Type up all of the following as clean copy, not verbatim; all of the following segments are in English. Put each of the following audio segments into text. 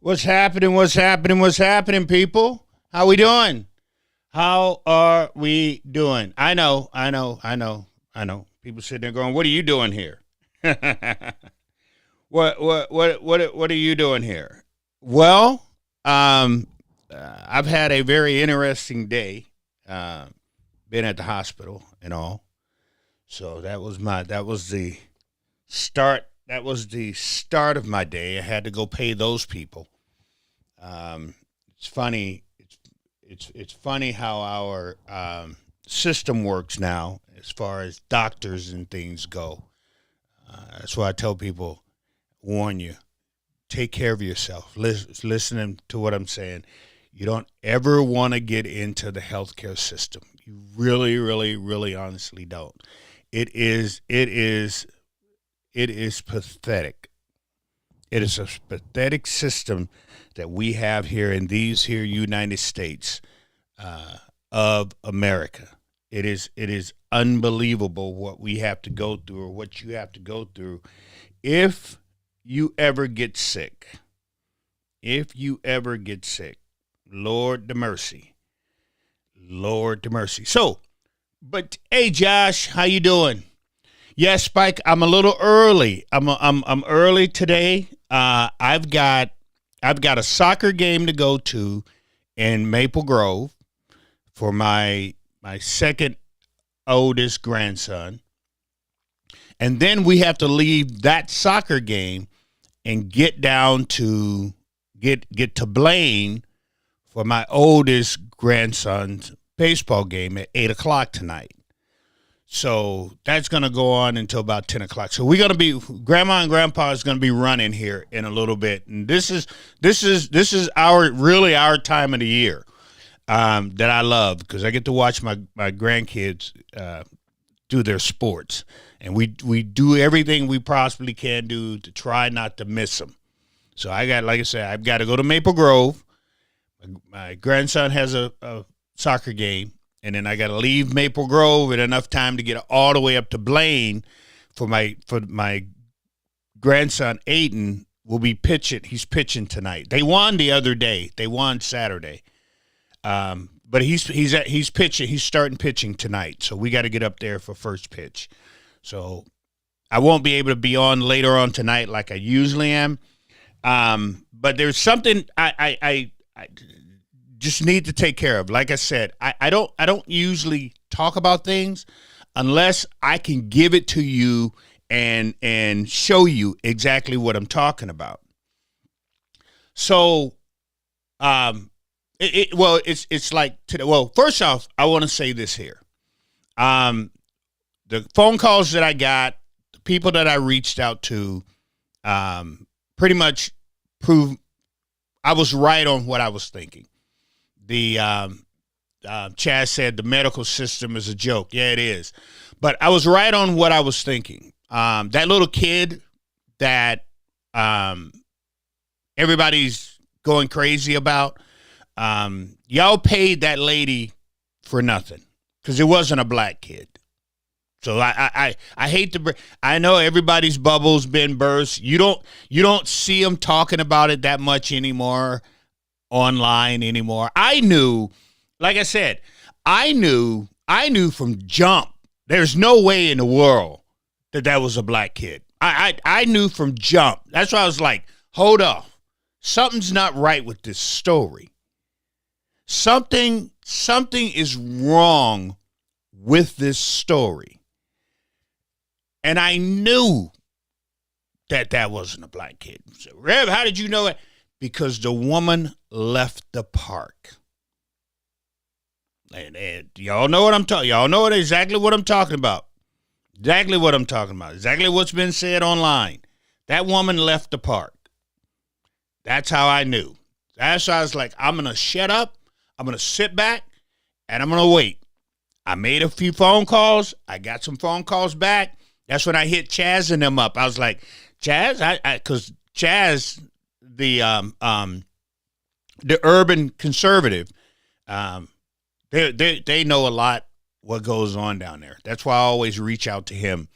What's happening? What's happening? What's happening, people? How we doing? How are we doing? I know. People sitting there going, "What are you doing here?" What are you doing here? Well, I've had a very interesting day. Been at the hospital and all. So that was the start. That was the start of my day. I had to go pay those people. It's funny. It's funny how our system works now, as far as doctors and things go. That's why I tell people, warn you, take care of yourself. Listening to what I'm saying, you don't ever want to get into the healthcare system. You really, really, really, honestly don't. It is pathetic. It is a pathetic system that we have here in these here United States of America. It is unbelievable what we have to go through, or what you have to go through if you ever get sick. If you ever get sick, Lord the mercy. Lord the mercy. So, but hey, Josh, how you doing? Yes, Spike, I'm a little early. I'm early today. I've got a soccer game to go to in Maple Grove for my second oldest grandson. And then we have to leave that soccer game and get down to get to Blaine for my oldest grandson's baseball game at 8 o'clock tonight. So that's going to go on until about 10 o'clock. So we're going to be, Grandma and Grandpa is going to be running here in a little bit. And this is our time of the year that I love, because I get to watch my grandkids do their sports. And we do everything we possibly can do to try not to miss them. So like I said, I've got to go to Maple Grove. My grandson has a soccer game. And then I got to leave Maple Grove at enough time to get all the way up to Blaine for my grandson Aiden will be pitching. He's pitching tonight. They won the other day. They won Saturday, but he's pitching. He's starting pitching tonight. So we got to get up there for first pitch. So I won't be able to be on later on tonight like I usually am. But there's something I just need to take care of. Like I said, I don't usually talk about things unless I can give it to you and show you exactly what I'm talking about. So, it's like today. Well, first off, I want to say this here. The phone calls that I got, the people that I reached out to, pretty much prove I was right on what I was thinking. The Chaz said the medical system is a joke. Yeah, it is. But I was right on what I was thinking. That little kid that everybody's going crazy about, y'all paid that lady for nothing because it wasn't a black kid. So I hate to. I know everybody's bubble's been burst. You don't see them talking about it that much anymore. Online anymore. I knew, like I said, I knew from jump, there's no way in the world that was a black kid. I knew from jump. That's why I was like, hold up. Something's not right with this story. Something is wrong with this story. And I knew that wasn't a black kid. So, Rev, how did you know it? Because the woman left the park. And y'all know what I'm talking. Y'all know exactly what I'm talking about. Exactly what I'm talking about. Exactly what's been said online. That woman left the park. That's how I knew. That's why I was like, I'm going to shut up. I'm going to sit back and I'm going to wait. I made a few phone calls. I got some phone calls back. That's when I hit Chaz and them up. I was like, Chaz, because Chaz, the urban conservative, they know a lot what goes on down there. That's why I always reach out to him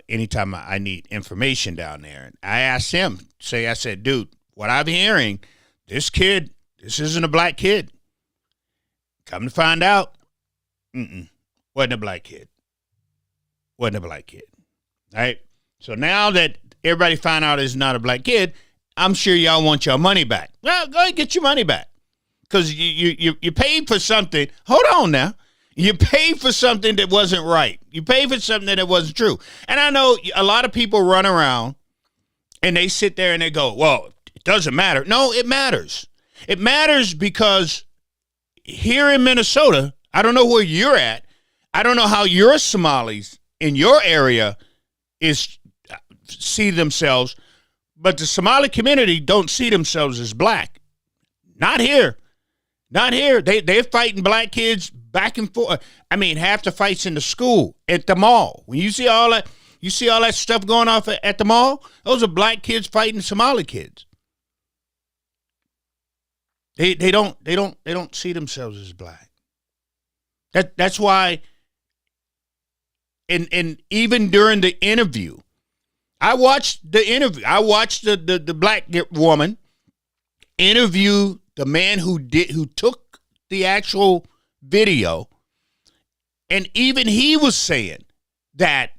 anytime I need information down there. And I asked him, I said, dude, what I'm hearing, this isn't a black kid. Come to find out, wasn't a black kid. Wasn't a black kid. All right? So now that everybody found out it's not a black kid, I'm sure y'all want your money back. Well, go ahead and get your money back. Because you paid for something. Hold on now. You paid for something that wasn't right. You paid for something that wasn't true. And I know a lot of people run around and they sit there and they go, well, it doesn't matter. No, it matters. It matters because here in Minnesota, I don't know where you're at. I don't know how your Somalis in your area see themselves, but the Somali community don't see themselves as black. Not here. Not here. They're fighting black kids back and forth. I mean, half the fights in the school, at the mall. When you see all that stuff going off at the mall, those are black kids fighting Somali kids. They don't see themselves as black. That's why. And even during the interview, I watched the interview. I watched the black woman interview the man who took the actual video, and even he was saying that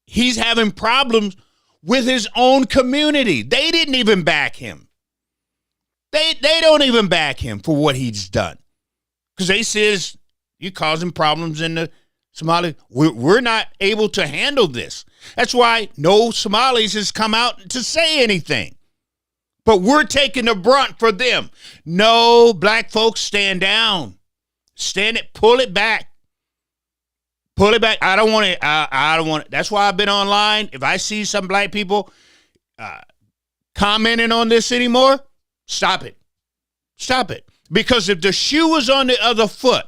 he's having problems with his own community. They didn't even back him. They don't even back him for what he's done, because they says you're causing problems in the Somali. We're not able to handle this. That's why no Somalis has come out to say anything. But we're taking the brunt for them. No, black folks, stand down. Pull it back. Pull it back. I don't want it. I don't want it. That's why I've been online. If I see some black people commenting on this anymore, stop it. Stop it. Because if the shoe was on the other foot,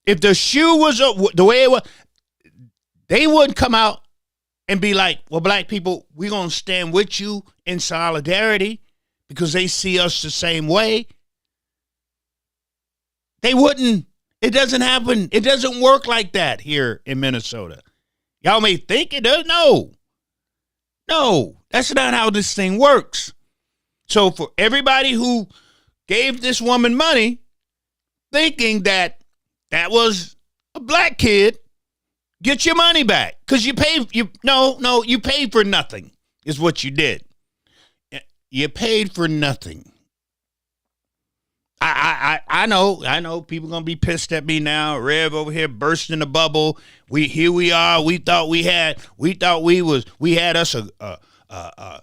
if the shoe was the way it was, they wouldn't come out and be like, well, black people, we're going to stand with you in solidarity because they see us the same way. They wouldn't. It doesn't happen. It doesn't work like that here in Minnesota. Y'all may think it does. No, that's not how this thing works. So for everybody who gave this woman money thinking that was a black kid, get your money back, because you paid. You paid for nothing is what you did. You paid for nothing. I know people gonna be pissed at me now. Rev over here bursting the bubble. Here we are. We thought we had us a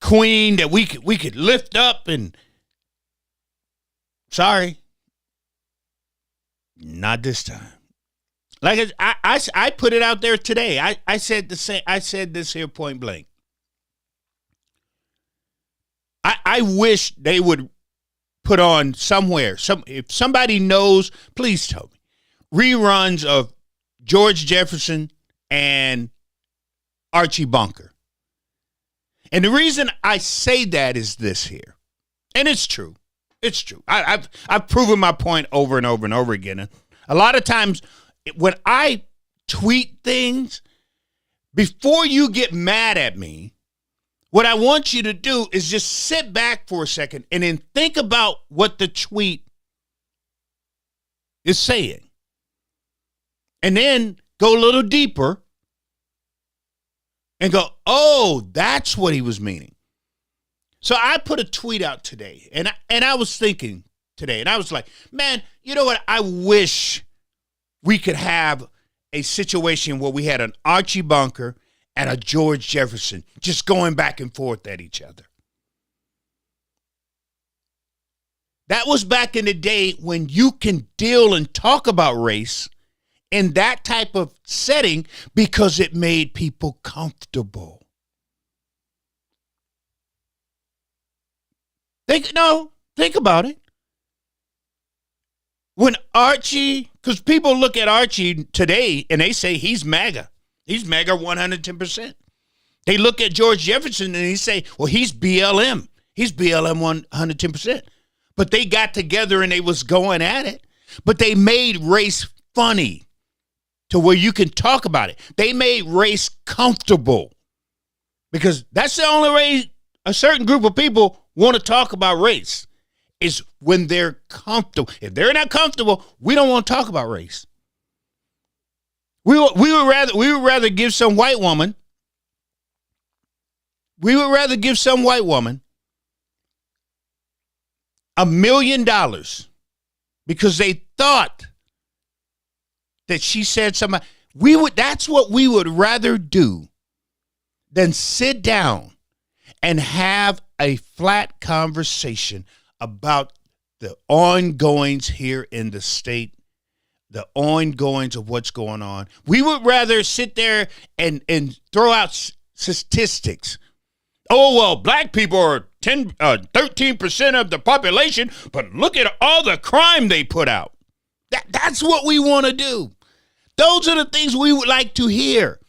queen that we could lift up, and sorry, not this time. Like I put it out there today. I said the same. I said this here point blank. I wish they would put on somewhere. If somebody knows, please tell me. Reruns of George Jefferson and Archie Bunker. And the reason I say that is this here, and it's true. It's true. I've proven my point over and over and over again. A lot of times when I tweet things, before you get mad at me, what I want you to do is just sit back for a second and then think about what the tweet is saying. And then go a little deeper and go, oh, that's what he was meaning. So I put a tweet out today, and I was thinking today, and I was like, man, you know what? I wish we could have a situation where we had an Archie Bunker and a George Jefferson just going back and forth at each other. That was back in the day when you can deal and talk about race in that type of setting because it made people comfortable. Think about it. When Archie, because people look at Archie today and they say he's MAGA. He's MAGA 110%. They look at George Jefferson and they say, well, he's BLM. He's BLM 110%. But they got together and they was going at it. But they made race funny to where you can talk about it. They made race comfortable because that's the only way a certain group of people want to talk about race is when they're comfortable. If they're not comfortable, we don't want to talk about race. We would rather give some white woman. We would rather give some white woman $1 million because they thought that she said something. That's what we would rather do than sit down and have a flat conversation about the ongoings here in the state, the ongoings of what's going on. We would rather sit there and throw out statistics. Oh, well, black people are 13% of the population, but look at all the crime they put out. That's what we want to do. Those are the things we would like to hear.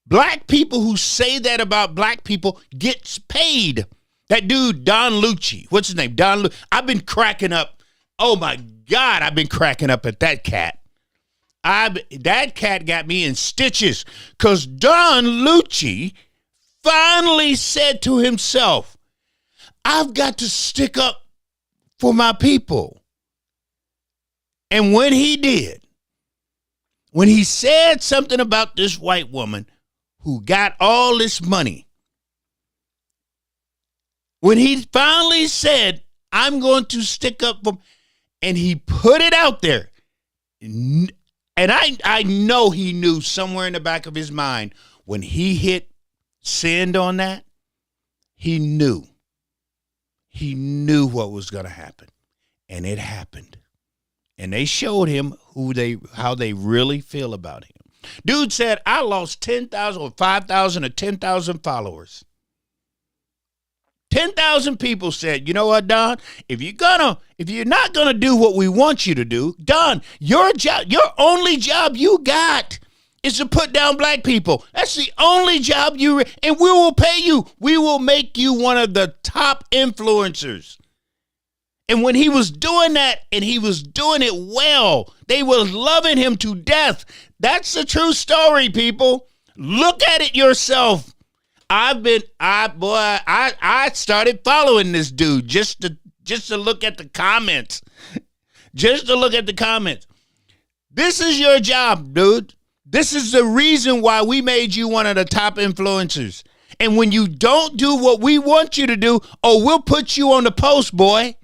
Black people who say that about black people gets paid. That dude, Don Lucci, what's his name? I've been cracking up. Oh, my God, I've been cracking up at that cat. That cat got me in stitches because Don Lucci finally said to himself, I've got to stick up for my people. And when he did, when he said something about this white woman who got all this money, when he finally said, I'm going to stick up for, and he put it out there, and I know he knew somewhere in the back of his mind when he hit send on that, he knew what was going to happen, and it happened. And they showed him how they really feel about him. Dude said, I lost 10,000 or 5,000 or 10,000 followers. 10,000 people said, you know what, Don? If you're not gonna do what we want you to do, Don, your only job you got is to put down black people. That's the only job and we will pay you. We will make you one of the top influencers. And when he was doing that, and he was doing it well, they were loving him to death. That's the true story, people. Look at it yourself. I started following this dude just to look at the comments. Just to look at the comments. This is your job, dude. This is the reason why we made you one of the top influencers. And when you don't do what we want you to do, we'll put you on the post, boy.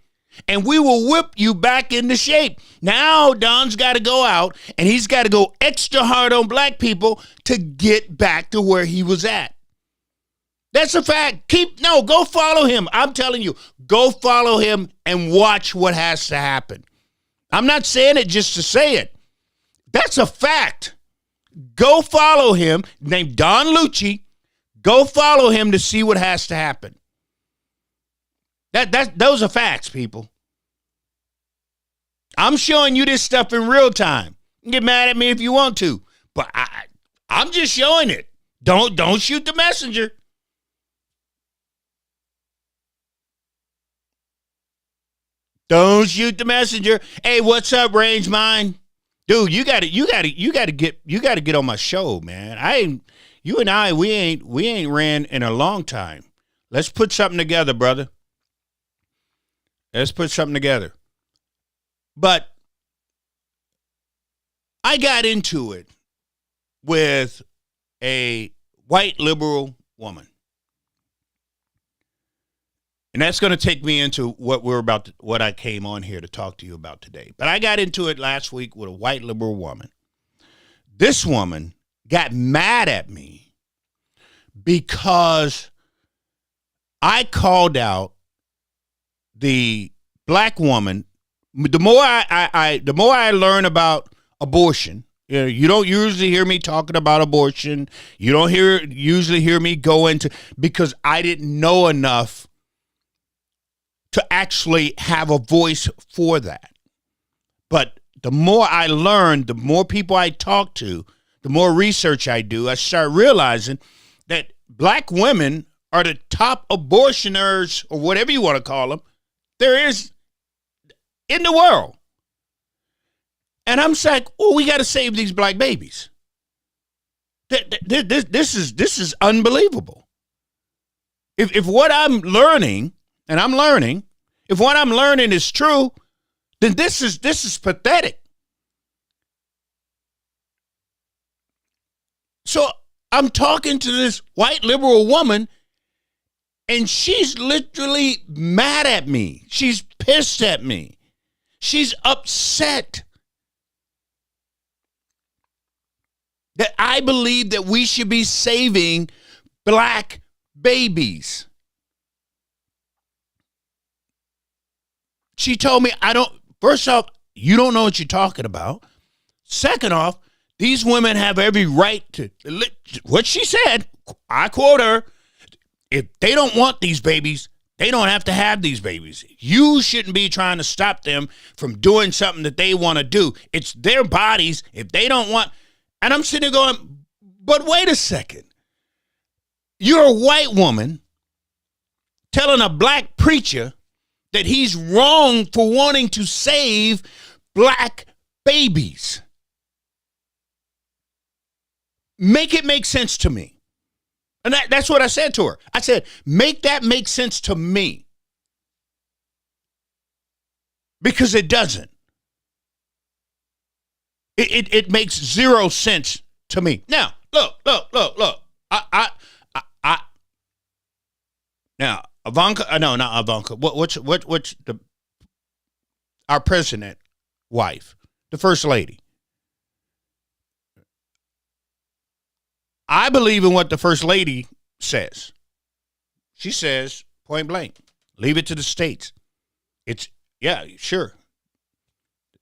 And we will whip you back into shape. Now Don's got to go out and he's got to go extra hard on black people to get back to where he was at. That's a fact. Go follow him. I'm telling you, go follow him and watch what has to happen. I'm not saying it just to say it. That's a fact. Go follow him, named Don Lucci. Go follow him to see what has to happen. Those are facts, people. I'm showing you this stuff in real time. You can get mad at me if you want to, but I'm just showing it. Don't shoot the messenger. Don't shoot the messenger. Hey, what's up, Range Mind? Dude, you gotta get on my show, man. We ain't ran in a long time. Let's put something together, brother. Let's put something together. But I got into it with a white liberal woman. And that's going to take me into what I came on here to talk to you about today. But I got into it last week with a white liberal woman. This woman got mad at me because I called out the black woman. The more I learn about abortion, you don't usually hear me talking about abortion. You don't usually hear me go into, because I didn't know enough to actually have a voice for that. But the more I learn, the more people I talk to, the more research I do, I start realizing that black women are the top abortioners, or whatever you want to call them, there is in the world. And I'm like, we got to save these black babies. This is unbelievable. If what I'm learning, and I'm learning, if what I'm learning is true, then this is pathetic. So I'm talking to this white liberal woman, and she's literally mad at me. She's pissed at me. She's upset that I believe that we should be saving black babies. She told me, first off, you don't know what you're talking about. Second off, these women have every right to, what she said, I quote her, if they don't want these babies, they don't have to have these babies. You shouldn't be trying to stop them from doing something that they want to do. It's their bodies. If they don't want, and I'm sitting there going, but wait a second. You're a white woman telling a black preacher that he's wrong for wanting to save black babies. Make it make sense to me. And that's what I said to her. I said, make that make sense to me. Because it doesn't. It makes zero sense to me. Now, look. Now, Ivanka, no, not Ivanka. What's our president wife, the first lady? I believe in what the first lady says. She says, point blank, leave it to the states. Yeah, sure.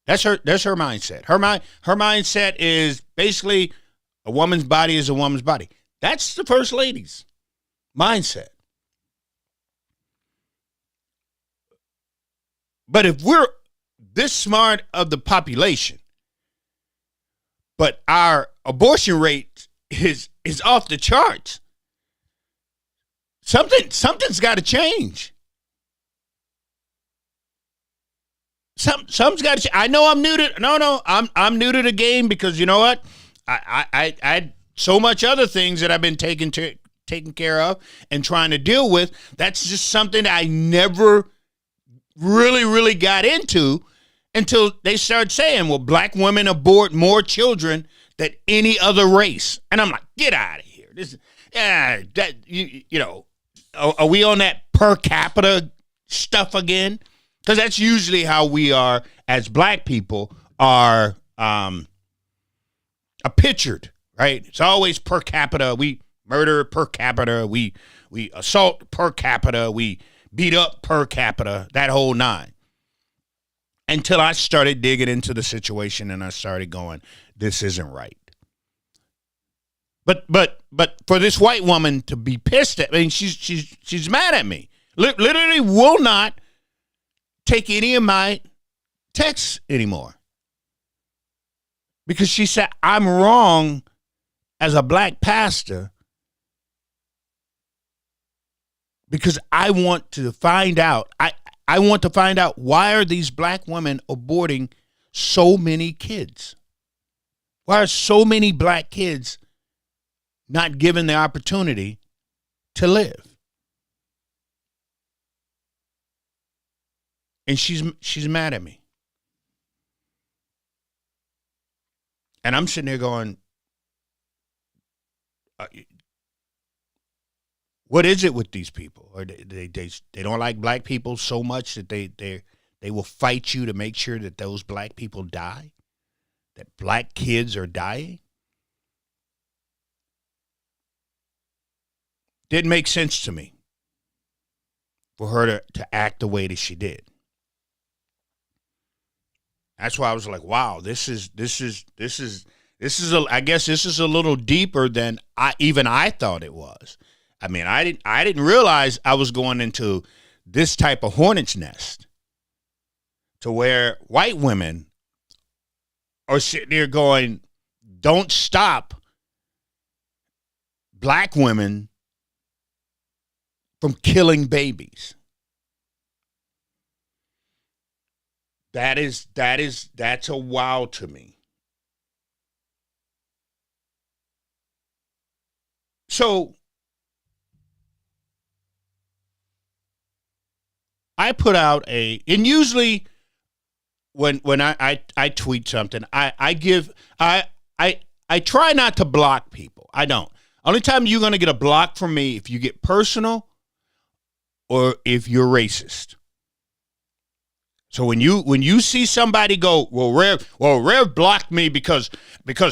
That's her mindset. Her mindset is basically a woman's body is a woman's body. That's the first lady's mindset. But if we're this smart of the population, but our abortion rate is off the charts, something's got to change. Something's got to change. I know I'm new to I'm new to the game because you know what? I had so much other things that I've been taking care of and trying to deal with. That's just something that I never really got into until they started saying, well, black women abort more children than any other race. And I'm like, get out of here. Are we on that per capita stuff again? Because that's usually how we are as black people are pictured, right? It's always per capita. We murder per capita. We assault per capita. We beat up per capita, that whole nine. Until I started digging into the situation and I started going, this isn't right. But for this white woman to be pissed at me, she's mad at me. Literally will not take any of my texts anymore. Because she said, I'm wrong as a black pastor because I want to find out. I want to find out, why are these black women aborting so many kids? Why are so many black kids not given the opportunity to live? And she's mad at me. And I'm sitting there going, what is it with these people? Or they don't like black people so much that they will fight you to make sure that those black people die? That black kids are dying? Didn't make sense to me for her to act the way that she did. That's why I was like, wow, this is I guess this is a little deeper than I thought it was. I mean, I didn't realize I was going into this type of hornet's nest to where white women are sitting there going, don't stop black women from killing babies. That's a wow to me. So I put out and usually when I tweet something, I try not to block people. I don't. Only time you're going to get a block from me if you get personal or if you're racist. So when you see somebody go, Rev blocked me because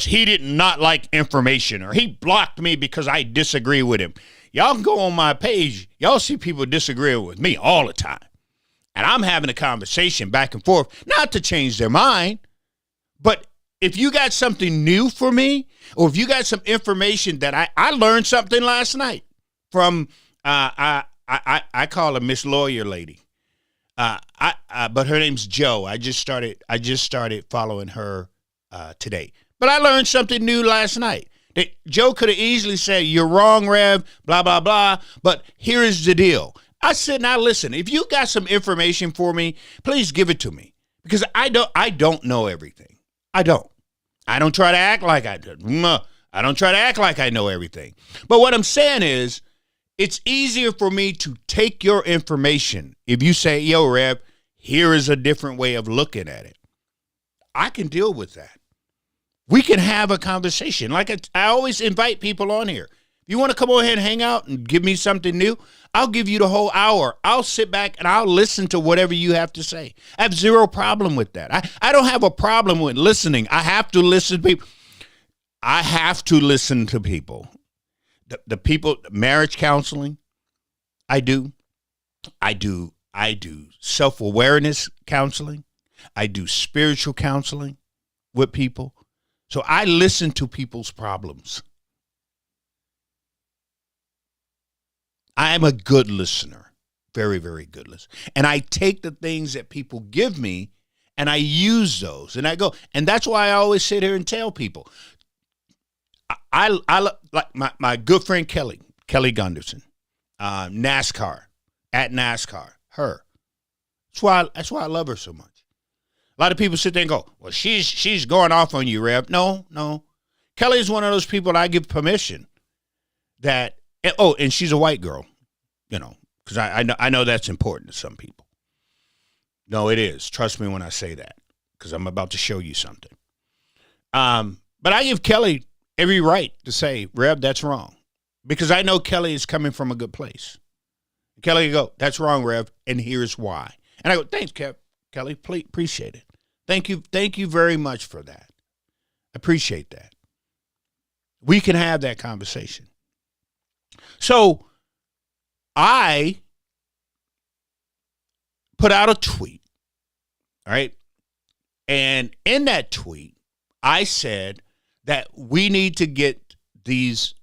he did not like information, or he blocked me because I disagree with him. Y'all can go on my page. Y'all see people disagreeing with me all the time. And I'm having a conversation back and forth, not to change their mind, but if you got something new for me, or if you got some information that I learned something last night from, I call her Miss Lawyer Lady. But her name's Joe. I just started following her today. But I learned something new last night. That Joe could have easily said, "You're wrong, Rev, blah, blah, blah." But here is the deal. I said, now listen, if you got some information for me, please give it to me. Because I don't know everything. I don't try to act like I do. I don't try to act like I know everything. But what I'm saying is, it's easier for me to take your information. If you say, yo, Rev, here is a different way of looking at it, I can deal with that. We can have a conversation. Like I always invite people on here. If you want to come over here and hang out and give me something new, I'll give you the whole hour. I'll sit back and I'll listen to whatever you have to say. I have zero problem with that. I don't have a problem with listening. I have to listen to people. I have to listen to people. The people, marriage counseling, I do self-awareness counseling. I do spiritual counseling with people. So I listen to people's problems. I am a good listener, very, very good listener. And I take the things that people give me and I use those. And I go, and that's why I always sit here and tell people, I like my good friend Kelly Gunderson, NASCAR, her. That's why I love her so much. A lot of people sit there and go, well, she's going off on you, Rev. No. Kelly is one of those people that I give permission that, and she's a white girl, because I know that's important to some people. No, it is. Trust me when I say that, because I'm about to show you something. But I give Kelly every right to say, Rev, that's wrong. Because I know Kelly is coming from a good place. Kelly go, that's wrong, Rev, and here's why. And I go, thanks, Kelly, please, appreciate it. Thank you very much for that. Appreciate that. We can have that conversation. So I put out a tweet, all right? And in that tweet, I said that we need to get this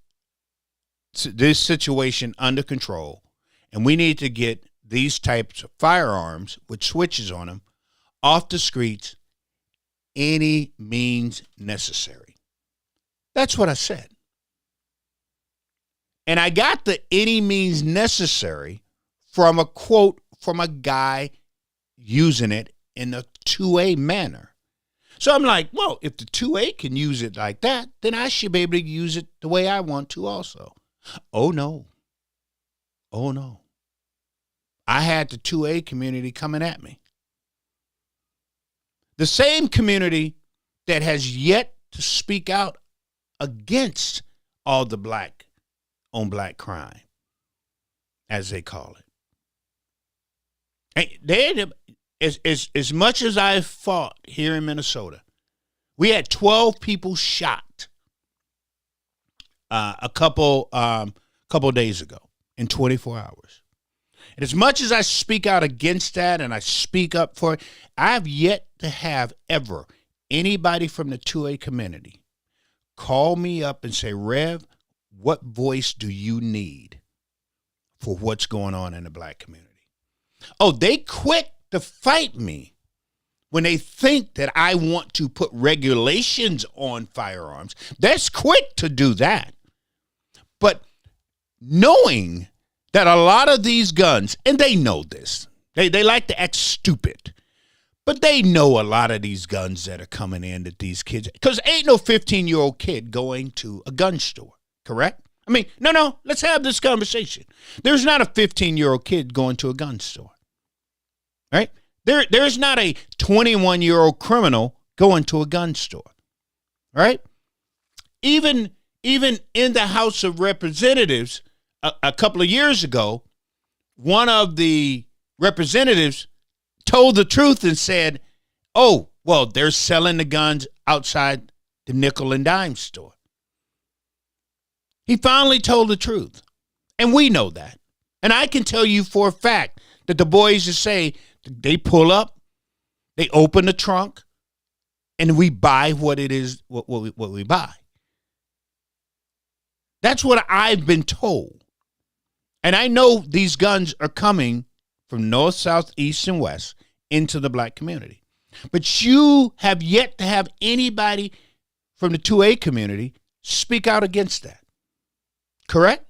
situation under control, and we need to get these types of firearms with switches on them off the streets any means necessary. That's what I said. And I got the any means necessary from a quote from a guy using it in a 2A manner. So I'm like, well, if the 2A can use it like that, then I should be able to use it the way I want to also. Oh, no. I had the 2A community coming at me. The same community that has yet to speak out against all the black on black crime, as they call it. And as much as I fought here in Minnesota, we had 12 people shot a couple days ago in 24 hours. And as much as I speak out against that and I speak up for it, I've yet to have ever anybody from the 2A community call me up and say, Rev, what voice do you need for what's going on in the black community? Oh, they quick to fight me when they think that I want to put regulations on firearms. That's quick to do that. But knowing that a lot of these guns, and they know this, they like to act stupid, but they know a lot of these guns that are coming in that these kids, because ain't no 15-year-old kid going to a gun store, correct? I mean, no, let's have this conversation. There's not a 15-year-old kid going to a gun store. right? There's not a 21-year-old criminal going to a gun store, right? Even in the House of Representatives a couple of years ago, one of the representatives told the truth and said, oh, well, they're selling the guns outside the nickel and dime store. He finally told the truth. And we know that. And I can tell you for a fact that the boys just say they pull up, they open the trunk, and we buy what it is, what we buy. That's what I've been told. And I know these guns are coming from north, south, east, and west into the black community. But you have yet to have anybody from the 2A community speak out against that. Correct?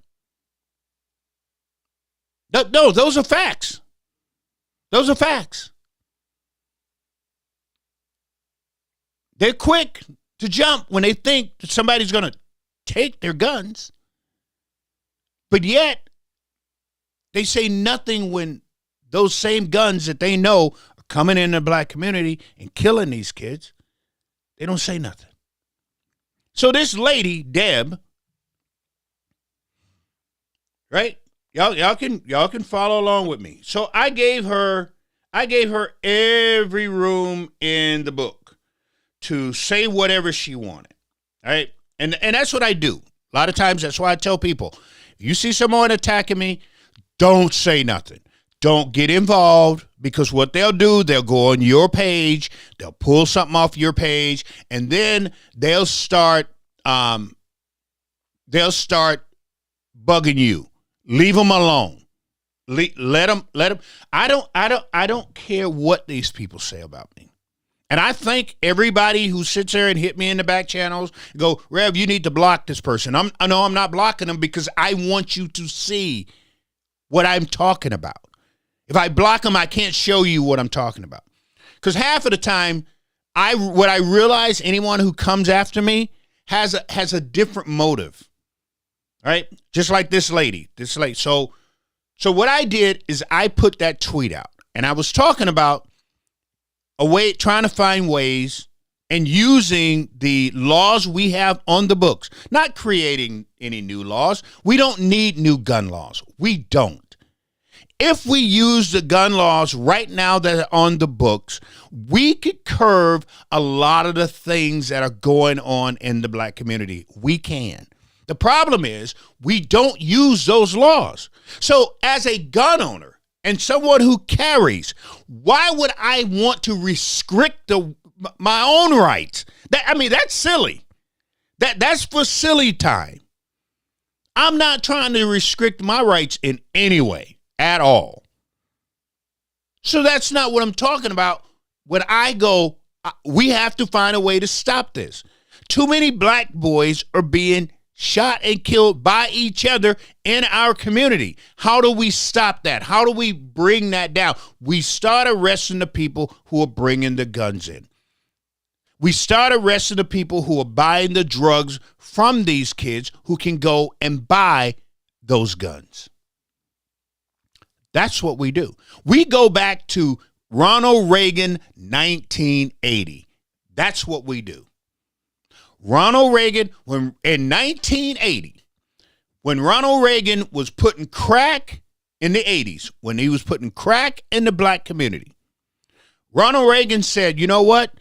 No, those are facts. Those are facts. They're quick to jump when they think that somebody's going to take their guns. But yet, they say nothing when those same guns that they know are coming in the black community and killing these kids. They don't say nothing. So this lady, Deb, right? Y'all can follow along with me. So I gave her every room in the book to say whatever she wanted. All right? And that's what I do. A lot of times that's why I tell people, if you see someone attacking me, don't say nothing. Don't get involved, because what they'll do, they'll go on your page, they'll pull something off your page, and then they'll start bugging you. Leave them alone. Let them. I don't care what these people say about me. And I thank everybody who sits there and hit me in the back channels and go, Rev, you need to block this person. I know I'm not blocking them because I want you to see what I'm talking about. If I block them, I can't show you what I'm talking about. Because half of the time, what I realize, anyone who comes after me has a different motive. All right? Just like this lady. So what I did is I put that tweet out. And I was talking about trying to find ways and using the laws we have on the books. Not creating any new laws. We don't need new gun laws. We don't. If we use the gun laws right now that are on the books, we could curb a lot of the things that are going on in the black community. We can. The problem is we don't use those laws. So as a gun owner and someone who carries, why would I want to restrict my own rights? That's silly. That's for silly time. I'm not trying to restrict my rights in any way at all. So that's not what I'm talking about when I go, we have to find a way to stop this. Too many black boys are being shot and killed by each other in our community. How do we stop that? How do we bring that down? We start arresting the people who are bringing the guns in. We start arresting the people who are buying the drugs from these kids who can go and buy those guns. That's what we do. We go back to Ronald Reagan, 1980. That's what we do. Ronald Reagan, in 1980, when Ronald Reagan was putting crack in the 80s, when he was putting crack in the black community, Ronald Reagan said, you know what?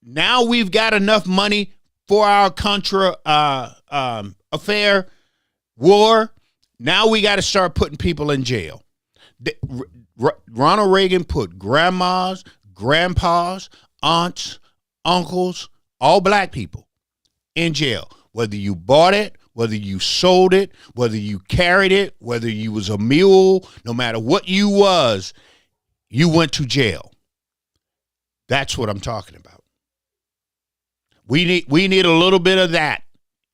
Now we've got enough money for our Contra affair, war. Now we got to start putting people in jail. Ronald Reagan put grandmas, grandpas, aunts, uncles, all black people in jail. Whether you bought it, whether you sold it, whether you carried it, whether you was a mule, no matter what you was, you went to jail. That's what I'm talking about. We need a little bit of that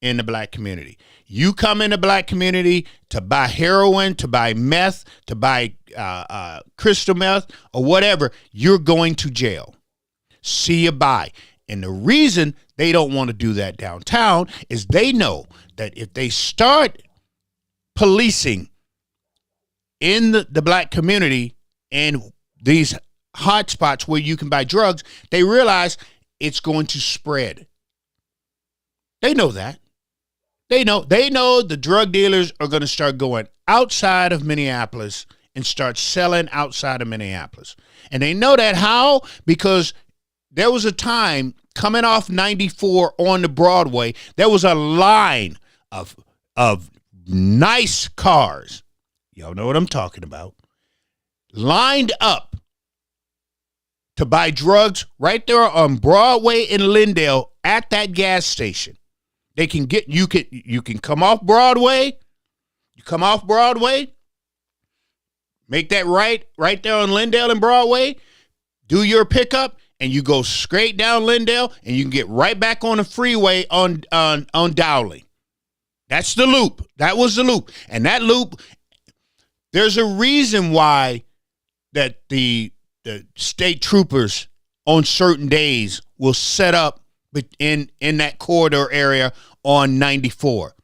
in the black community. You come in the black community to buy heroin, to buy meth, to buy crystal meth, or whatever, you're going to jail. See you bye. And the reason they don't want to do that downtown is they know that if they start policing in the black community and these hotspots where you can buy drugs, they realize it's going to spread. They know that. They know the drug dealers are going to start going outside of Minneapolis and start selling outside of Minneapolis. And they know that how? Because there was a time coming off 94 on the Broadway, there was a line of nice cars. Y'all know what I'm talking about. Lined up to buy drugs right there on Broadway in Lindale at that gas station. They can get you can come off Broadway. You come off Broadway, make that right there on Lindale and Broadway, do your pickup, and you go straight down Lindale, and you can get right back on the freeway on Dowling. That's the loop. That was the loop. And that loop, there's a reason why that the state troopers on certain days will set up in that corridor area on 94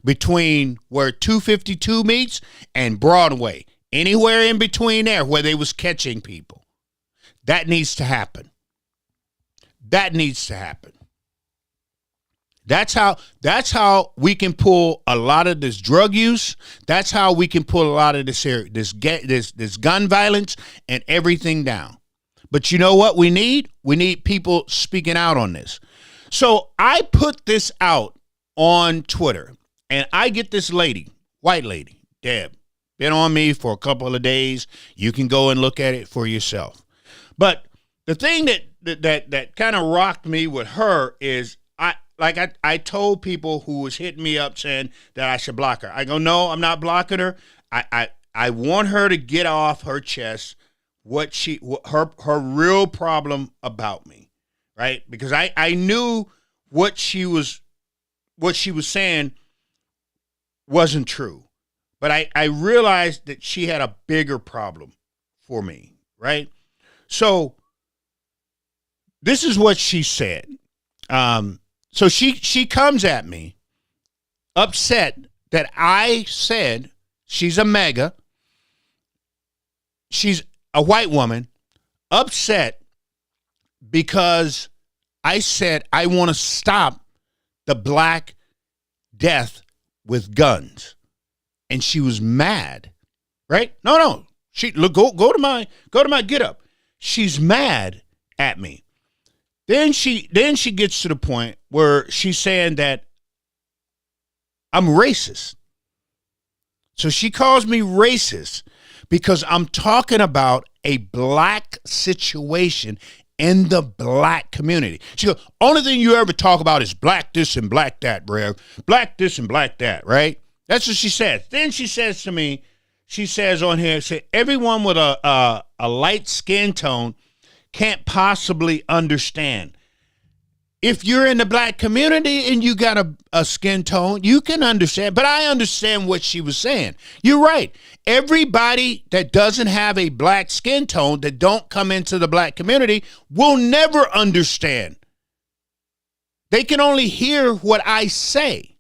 between where 252 meets and Broadway, anywhere in between there where they was catching people. That needs to happen. That needs to happen. That's how we can pull a lot of this drug use. That's how we can pull a lot of this gun violence and everything down. But you know what we need? We need people speaking out on this. So I put this out on Twitter, and I get this lady, white lady, Deb, been on me for a couple of days. You can go and look at it for yourself. But the thing that kind of rocked me with her is I told people who was hitting me up saying that I should block her. I go, no, I'm not blocking her. I want her to get off her chest her real problem about me, right? Because I knew what she was saying wasn't true. But I realized that she had a bigger problem for me, right? So this is what she said. So she comes at me upset that I said she's a MAGA. She's a white woman, upset because I said I want to stop the black death with guns. And she was mad, right? No. She look go to my get up. She's mad at me. Then she gets to the point where she's saying that I'm racist. So she calls me racist because I'm talking about a black situation in the black community. She goes, only thing you ever talk about is black this and black that, Rev. Black this and black that, right? That's what she says. Then she says to me, she says on here, everyone with a light skin tone can't possibly understand. If you're in the black community and you got a skin tone, you can understand. But I understand what she was saying. You're right. Everybody that doesn't have a black skin tone, that don't come into the black community, will never understand. They can only hear what I say.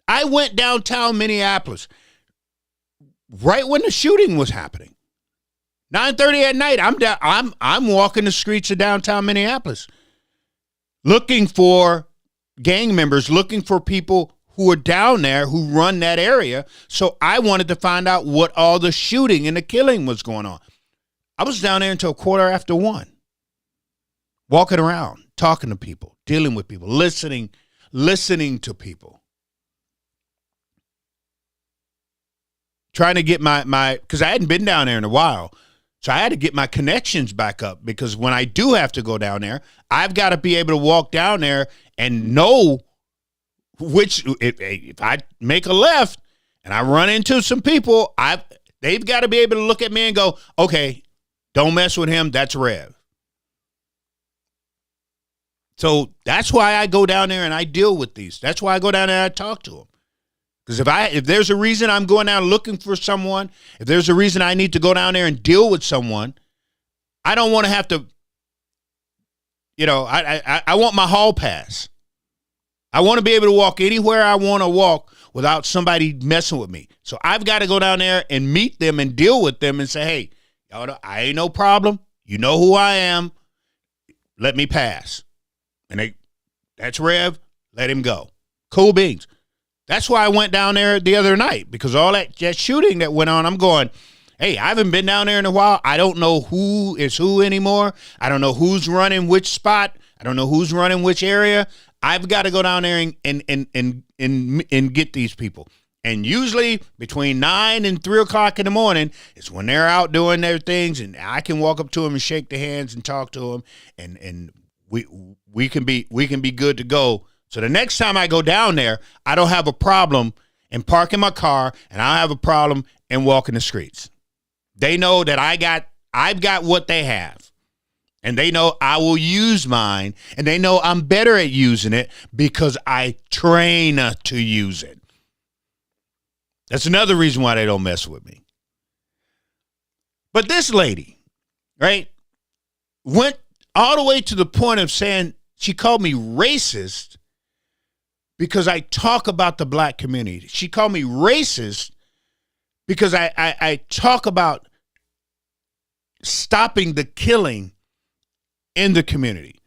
I went downtown Minneapolis right when the shooting was happening. 9:30 at night, I'm walking the streets of downtown Minneapolis, looking for gang members, looking for people who are down there who run that area. So I wanted to find out what all the shooting and the killing was going on. I was down there until 1:15, walking around, talking to people, dealing with people, listening to people. Trying to get my because I hadn't been down there in a while. So I had to get my connections back up, because when I do have to go down there, I've got to be able to walk down there and know if I make a left and I run into some people, they've got to be able to look at me and go, okay, don't mess with him. That's Rev. So that's why I go down there and I deal with these. That's why I go down there and I talk to them. Because if there's a reason I'm going down looking for someone, if there's a reason I need to go down there and deal with someone, I don't want to have to, I want my hall pass. I want to be able to walk anywhere I want to walk without somebody messing with me. So I've got to go down there and meet them and deal with them and say, hey, I ain't no problem. You know who I am. Let me pass. And that's Rev. Let him go. Cool beans. That's why I went down there the other night, because all that shooting that went on, I'm going, hey, I haven't been down there in a while. I don't know who is who anymore. I don't know who's running which spot. I don't know who's running which area. I've got to go down there and get these people. And usually between 9 and 3 o'clock in the morning is when they're out doing their things, and I can walk up to them and shake their hands and talk to them, and we can be good to go. So the next time I go down there, I don't have a problem in parking my car, and I don't have a problem in walking the streets. They know that I've got what they have, and they know I will use mine, and they know I'm better at using it because I train to use it. That's another reason why they don't mess with me. But this lady, right, went all the way to the point of saying she called me racist because I talk about the black community. She called me racist because I talk about stopping the killing in the community.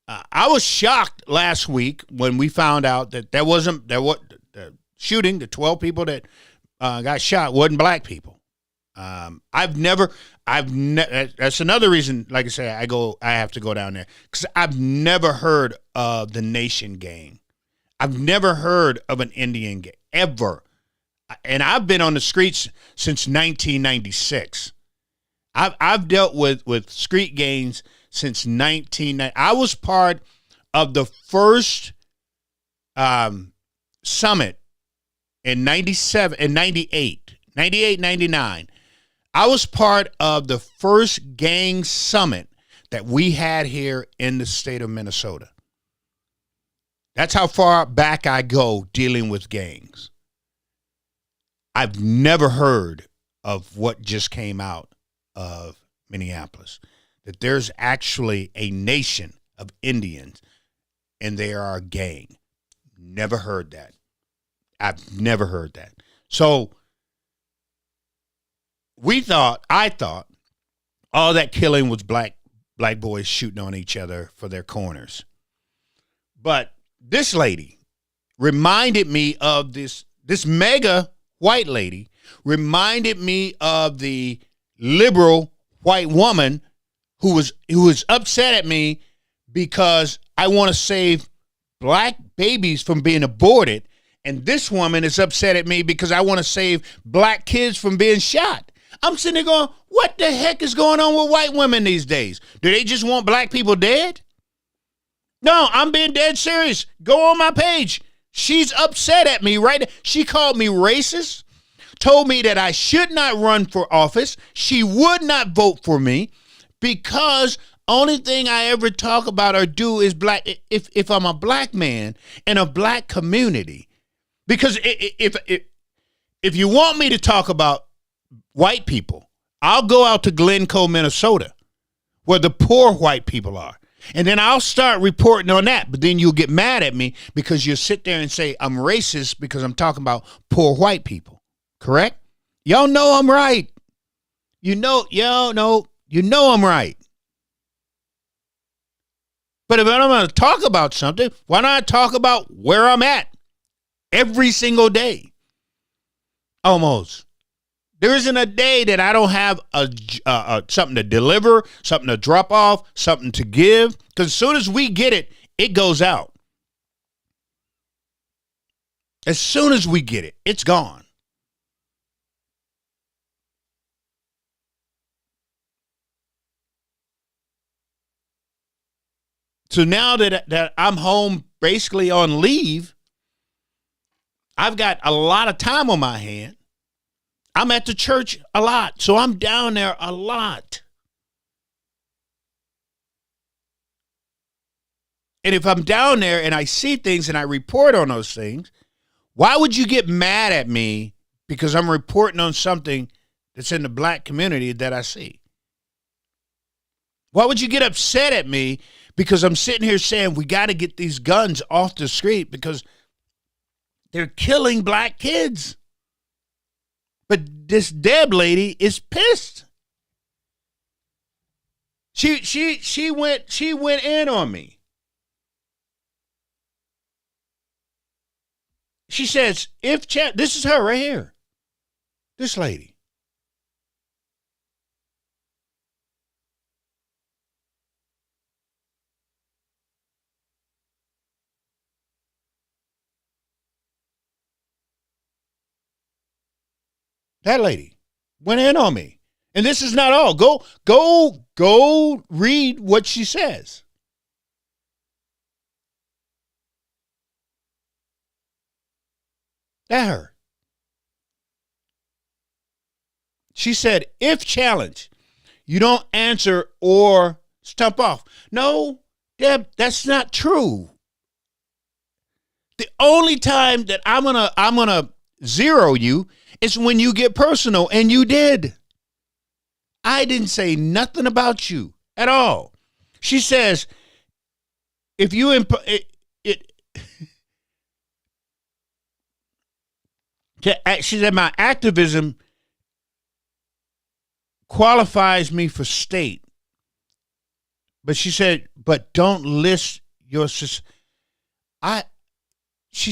I was shocked last week when we found out that the shooting, the 12 people that got shot wasn't black people. That's another reason, like I say, I have to go down there, because I've never heard of the Nation gang. I've never heard of an Indian gang, ever. And I've been on the streets since 1996. I've dealt with street gangs since 1990. I was part of the first summit in 97 and 98, 99. I was part of the first gang summit that we had here in the state of Minnesota. That's how far back I go dealing with gangs. I've never heard of what just came out of Minneapolis, that there's actually a nation of Indians and they are a gang. Never heard that. I've never heard that. So I thought all that killing was black boys shooting on each other for their corners. But this lady reminded me of this mega white lady, reminded me of the liberal white woman who was upset at me because I want to save black babies from being aborted. And this woman is upset at me because I want to save black kids from being shot. I'm sitting there going, what the heck is going on with white women these days? Do they just want black people dead? No, I'm being dead serious. Go on my page. She's upset at me, right? She called me racist, told me that I should not run for office. She would not vote for me because only thing I ever talk about or do is black. If I'm a black man in a black community, because if you want me to talk about white people, I'll go out to Glencoe, Minnesota, where the poor white people are. And then I'll start reporting on that. But then you'll get mad at me because you'll sit there and say I'm racist because I'm talking about poor white people. Correct? Y'all know I'm right. You know I'm right. But if I'm going to talk about something, why not talk about where I'm at every single day? Almost. There isn't a day that I don't have something to deliver, something to drop off, something to give. Because as soon as we get it, it goes out. As soon as we get it, it's gone. So now that I'm home basically on leave, I've got a lot of time on my hand. I'm at the church a lot, so I'm down there a lot. And if I'm down there and I see things and I report on those things, why would you get mad at me because I'm reporting on something that's in the black community that I see? Why would you get upset at me because I'm sitting here saying we got to get these guns off the street because they're killing black kids? But this Deb lady is pissed. She went in on me. She says, this is her right here. This lady. That lady went in on me. And this is not all. Go read what she says. That her. She said, if challenged, you don't answer or stump off. No, Deb, that's not true. The only time that I'm gonna zero you is when you get personal, and you did. I didn't say nothing about you at all. She says, if you she said my activism qualifies me for state. But she said, but don't list your she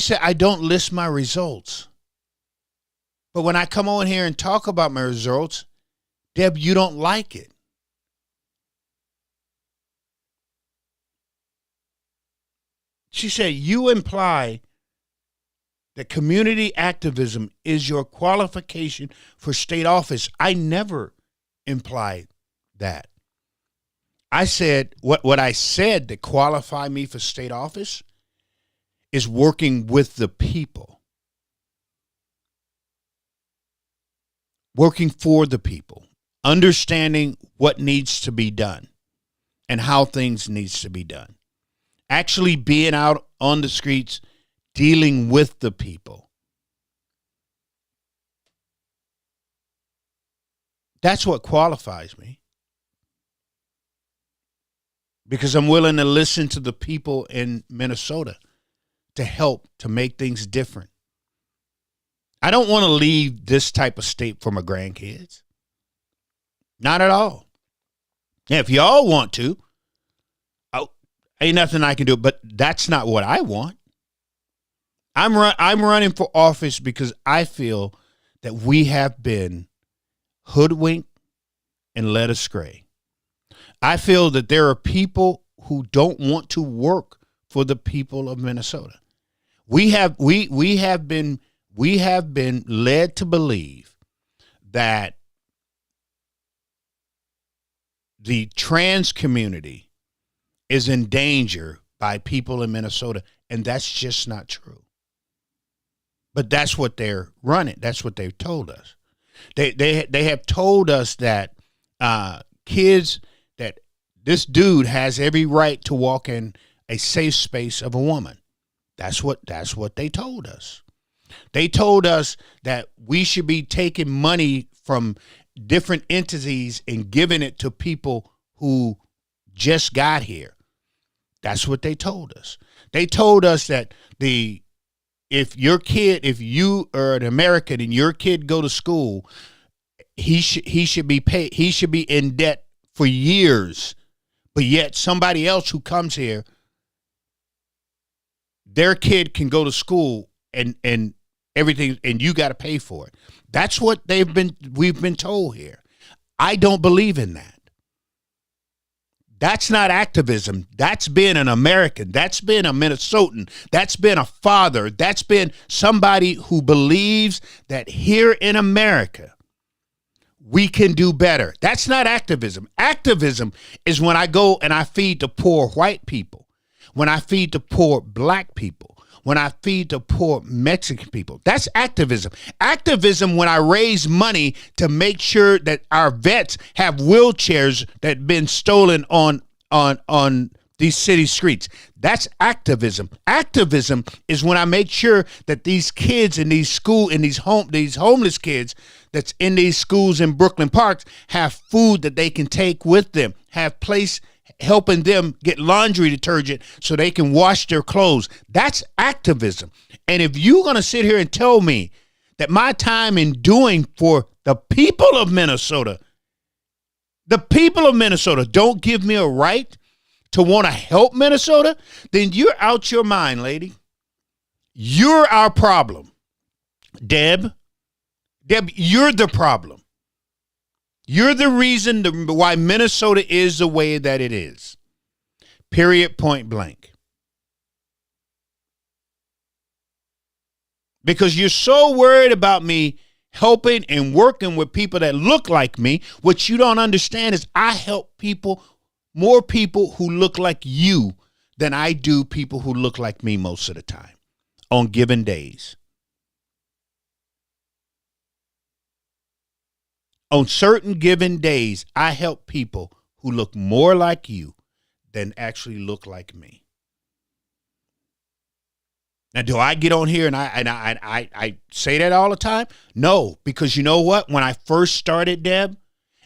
said, I don't list my results. But when I come on here and talk about my results, Deb, you don't like it. She said, you imply that community activism is your qualification for state office. I never implied that. I said, what I said that qualify me for state office is working with the people. Working for the people. Understanding what needs to be done and how things needs to be done. Actually being out on the streets, dealing with the people. That's what qualifies me. Because I'm willing to listen to the people in Minnesota to help to make things different. I don't want to leave this type of state for my grandkids. Not at all. Yeah, if y'all want to, ain't nothing I can do. But that's not what I want. I'm running for office because I feel that we have been hoodwinked and led astray. I feel that there are people who don't want to work for the people of Minnesota. We have been led to believe that the trans community is in danger by people in Minnesota, and that's just not true. But that's what they're running. That's what they've told us. They have told us that kids, that this dude has every right to walk in a safe space of a woman. That's what they told us. They told us that we should be taking money from different entities and giving it to people who just got here. That's what they told us. They told us that if you are an American and your kid go to school, he should be paid. He should be in debt for years. But yet somebody else who comes here, their kid can go to school and everything, and you got to pay for it. That's what we've been told here. I don't believe in that. That's not activism. That's being an American. That's being a Minnesotan. That's been a father. That's been somebody who believes that here in America, we can do better. That's not activism. Activism is when I go and I feed the poor white people, when I feed the poor black people, when I feed the poor Mexican people. That's activism. Activism when I raise money to make sure that our vets have wheelchairs that have been stolen on these city streets. That's activism. Activism is when I make sure that these kids in these these homeless kids that's in these schools in Brooklyn Parks have food that they can take with them, have place helping them get laundry detergent so they can wash their clothes. That's activism. And if you're going to sit here and tell me that my time in doing for the people of Minnesota the people of Minnesota don't give me a right to want to help Minnesota, then you're out your mind, lady. You're our problem. Deb, you're the problem. You're the reason why Minnesota is the way that it is. Period, point blank. Because you're so worried about me helping and working with people that look like me. What you don't understand is I help people, more people who look like you than I do people who look like me most of the time on given days. On certain given days, I help people who look more like you than actually look like me. Now, do I get on here and I say that all the time? No, because you know what? When I first started, Deb,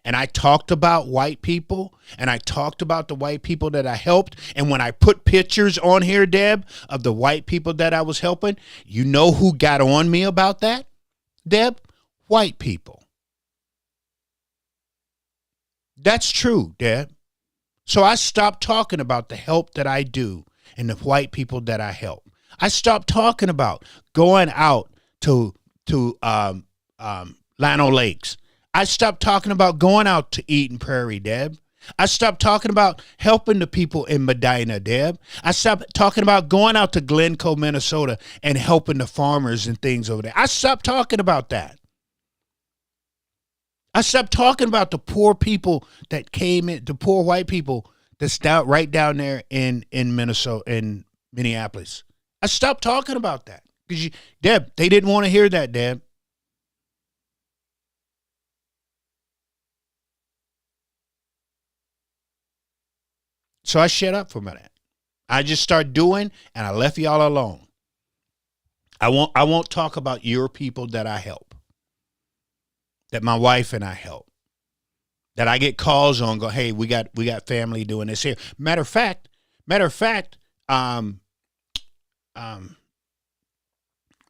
and I talked about white people, and I talked about the white people that I helped, and when I put pictures on here, Deb, of the white people that I was helping, you know who got on me about that, Deb? White people. That's true, Deb. So I stopped talking about the help that I do and the white people that I help. I stopped talking about going out to Llano Lakes. I stopped talking about going out to Eden Prairie, Deb. I stopped talking about helping the people in Medina, Deb. I stopped talking about going out to Glencoe, Minnesota, and helping the farmers and things over there. I stopped talking about that. I stopped talking about the poor people that came in, the poor white people that's right down there in Minnesota, in Minneapolis. I stopped talking about that because, Deb, they didn't want to hear that, Deb. So I shut up for a minute. I just started doing, and I left y'all alone. I won't talk about your people that I help, that my wife and I help, that I get calls on. Go, hey, we got family doing this here. Matter of fact.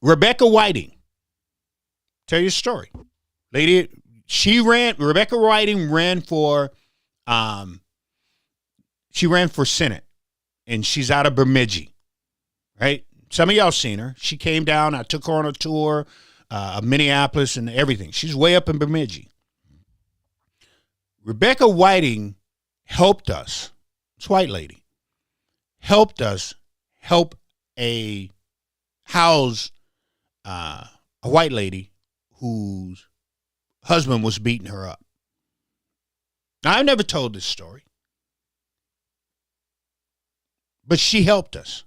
Rebecca Whiting, tell you a story. Lady, Rebecca Whiting ran for Senate, and she's out of Bemidji, right? Some of y'all seen her. She came down. I took her on a tour of Minneapolis and everything. She's way up in Bemidji. Rebecca Whiting helped us. This white lady helped us help a white lady whose husband was beating her up. Now, I've never told this story, but she helped us.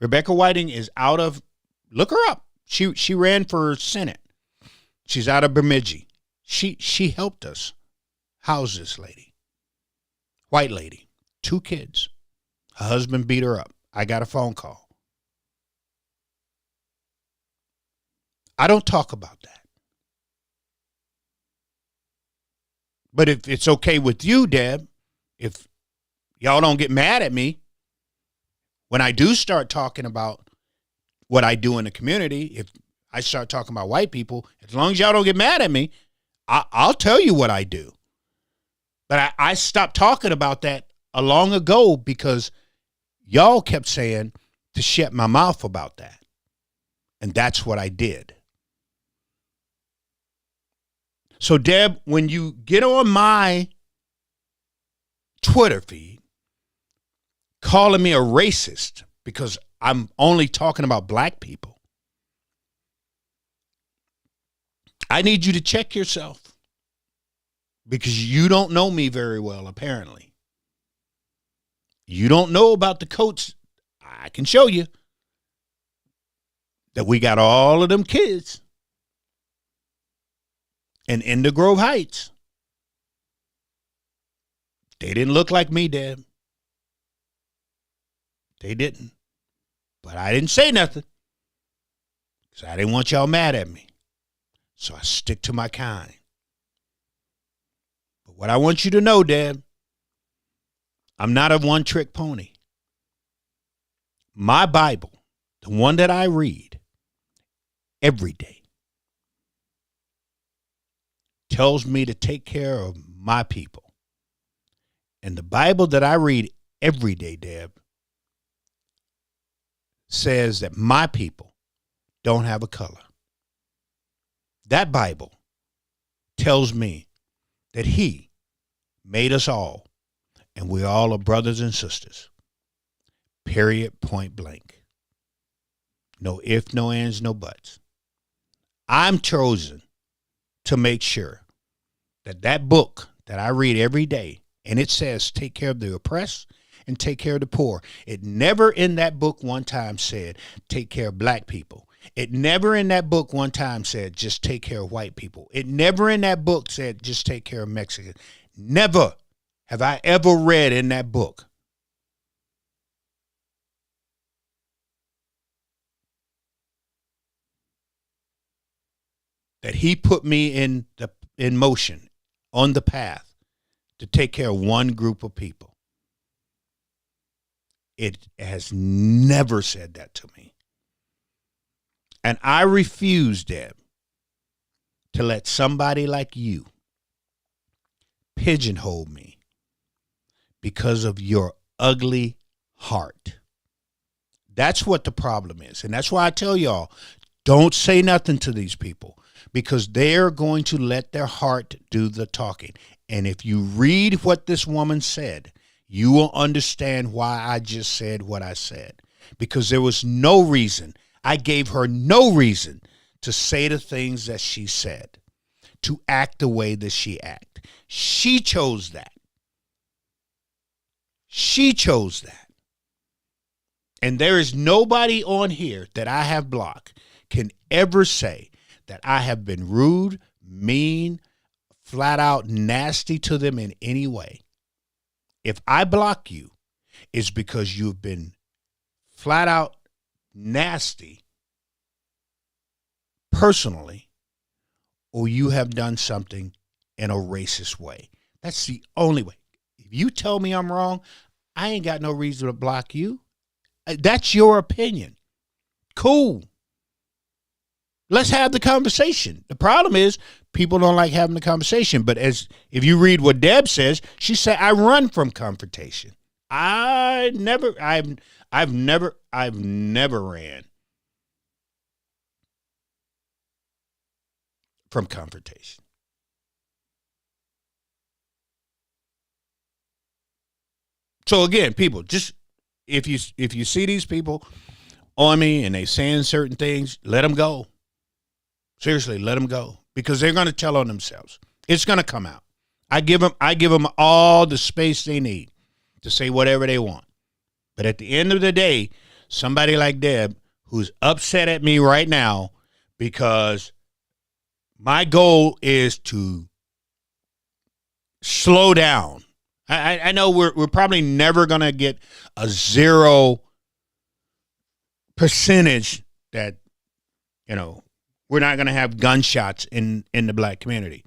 Rebecca Whiting is look her up. She ran for Senate. She's out of Bemidji. She helped us house this lady. White lady, 2 kids. Her husband beat her up. I got a phone call. I don't talk about that. But if it's okay with you, Deb, if y'all don't get mad at me when I do start talking about what I do in the community, if I start talking about white people, as long as y'all don't get mad at me, I'll tell you what I do. But I stopped talking about that a long ago because y'all kept saying to shut my mouth about that. And that's what I did. So, Deb, when you get on my Twitter feed calling me a racist because I'm only talking about black people, I need you to check yourself because you don't know me very well, apparently. You don't know about the coats. I can show you that we got all of them kids in Indian Grove Heights. They didn't look like me, Deb. They didn't. But I didn't say nothing because I didn't want y'all mad at me. So I stick to my kind. But what I want you to know, Deb, I'm not a one-trick pony. My Bible, the one that I read every day, tells me to take care of my people. And the Bible that I read every day, Deb, says that my people don't have a color. That Bible tells me that he made us all, and we all are brothers and sisters. Period, point blank. No ifs, no ands, no buts. I'm chosen to make sure that that book that I read every day, and it says take care of the oppressed and take care of the poor. It never in that book one time said take care of black people. It never in that book one time said just take care of white people. It never in that book said just take care of Mexicans. Never have I ever read in that book that he put me in motion, on the path to take care of one group of people. It has never said that to me. And I refuse, Deb, to let somebody like you pigeonhole me because of your ugly heart. That's what the problem is. And that's why I tell y'all, don't say nothing to these people, because they're going to let their heart do the talking. And if you read what this woman said, you will understand why I just said what I said. Because there was no reason, I gave her no reason to say the things that she said, to act the way that she acted. She chose that. She chose that. And there is nobody on here that I have blocked can ever say that I have been rude, mean, flat out nasty to them in any way. If I block you, it's because you've been flat out nasty personally, or you have done something in a racist way. That's the only way. If you tell me I'm wrong, I ain't got no reason to block you. That's your opinion. Cool. Let's have the conversation. The problem is people don't like having the conversation. But if you read what Deb says, she said, I run from confrontation. I've never ran from confrontation. So again, people, just if you see these people on me and they saying certain things, let them go. Seriously, let them go, because they're going to tell on themselves. It's going to come out. I give them all the space they need to say whatever they want. But at the end of the day, somebody like Deb, who's upset at me right now because my goal is to slow down. I know we're probably never going to get a 0% that, we're not going to have gunshots in the black community.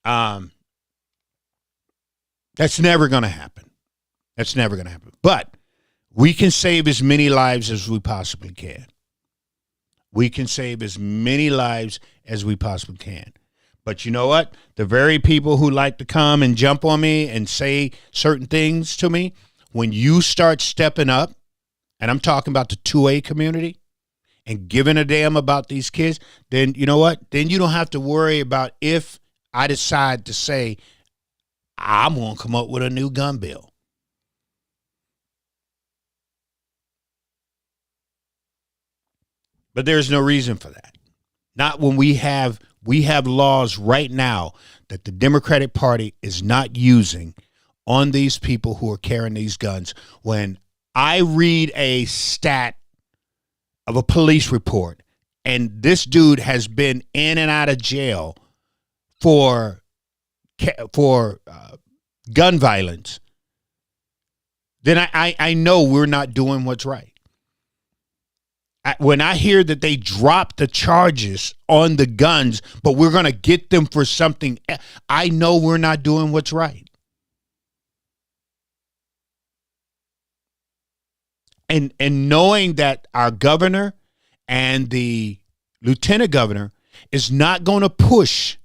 That's never going to happen. That's never going to happen. But we can save as many lives as we possibly can. We can save as many lives as we possibly can. But you know what? The very people who like to come and jump on me and say certain things to me, when you start stepping up, and I'm talking about the 2A community, and giving a damn about these kids, then you know what? Then you don't have to worry about if I decide to say, I'm going to come up with a new gun bill. But there's no reason for that. Not when we have laws right now that the Democratic Party is not using on these people who are carrying these guns. When I read a stat of a police report, and this dude has been in and out of jail for gun violence, then I know we're not doing what's right. When I hear that they dropped the charges on the guns, but we're going to get them for something, I know we're not doing what's right. And knowing that our governor and the lieutenant governor is not going to push